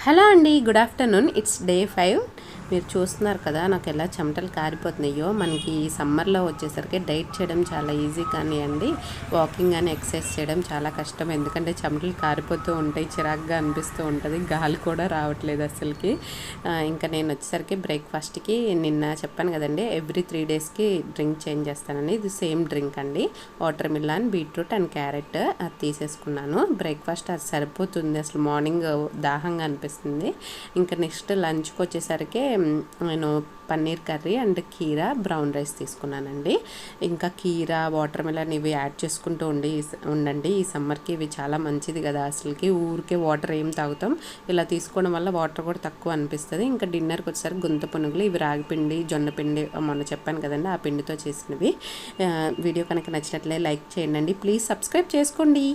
Hello అండి, good afternoon. It's day 5. మీరు చూస్తున్నారు కదా నాకు ఎలా చెమటలు కారిపోతున్నాయో. మనకి ఈ సమ్మర్లో వచ్చేసరికి డైట్ చేయడం చాలా ఈజీ, కానీ అండి వాకింగ్ కానీ ఎక్సర్సైజ్ చేయడం చాలా కష్టం. ఎందుకంటే చెమటలు కారిపోతూ ఉంటాయి, చిరాగ్గా అనిపిస్తూ ఉంటుంది, గాలి కూడా రావట్లేదు అసలుకి. ఇంకా నేను వచ్చేసరికి బ్రేక్ఫాస్ట్కి నిన్న చెప్పాను కదండి, ఎవ్రీ 3 డేస్కి డ్రింక్ చేంజ్ చేస్తానని. ఇది సేమ్ డ్రింక్ అండి, water melon, beetroot and carrot అది తీసేసుకున్నాను. బ్రేక్ఫాస్ట్ అది సరిపోతుంది, అసలు మార్నింగ్ దాహంగా అనిపిస్తుంది. ఇంకా నెక్స్ట్ లంచ్కి వచ్చేసరికి నేను పన్నీర్ కర్రీ అండ్ కీరా బ్రౌన్ రైస్ తీసుకున్నానండి. ఇంకా కీరా, వాటర్ మిలన్ ఇవి యాడ్ చేసుకుంటూ ఉండండి. ఈ సమ్మర్కి ఇవి చాలా మంచిది కదా, అసలుకి ఊరికే వాటర్ ఏం తాగుతాం, ఇలా తీసుకోవడం వల్ల వాటర్ కూడా తక్కువ అనిపిస్తుంది. ఇంకా డిన్నర్కి వచ్చేసరికి గుంత పునుగులు, ఇవి రాగిపిండి, జొన్న పిండి మొన్న చెప్పాను కదండి ఆ పిండితో చేసినవి. వీడియో కనుక నచ్చినట్లే లైక్ చేయండి, ప్లీజ్ సబ్స్క్రైబ్ చేసుకోండి.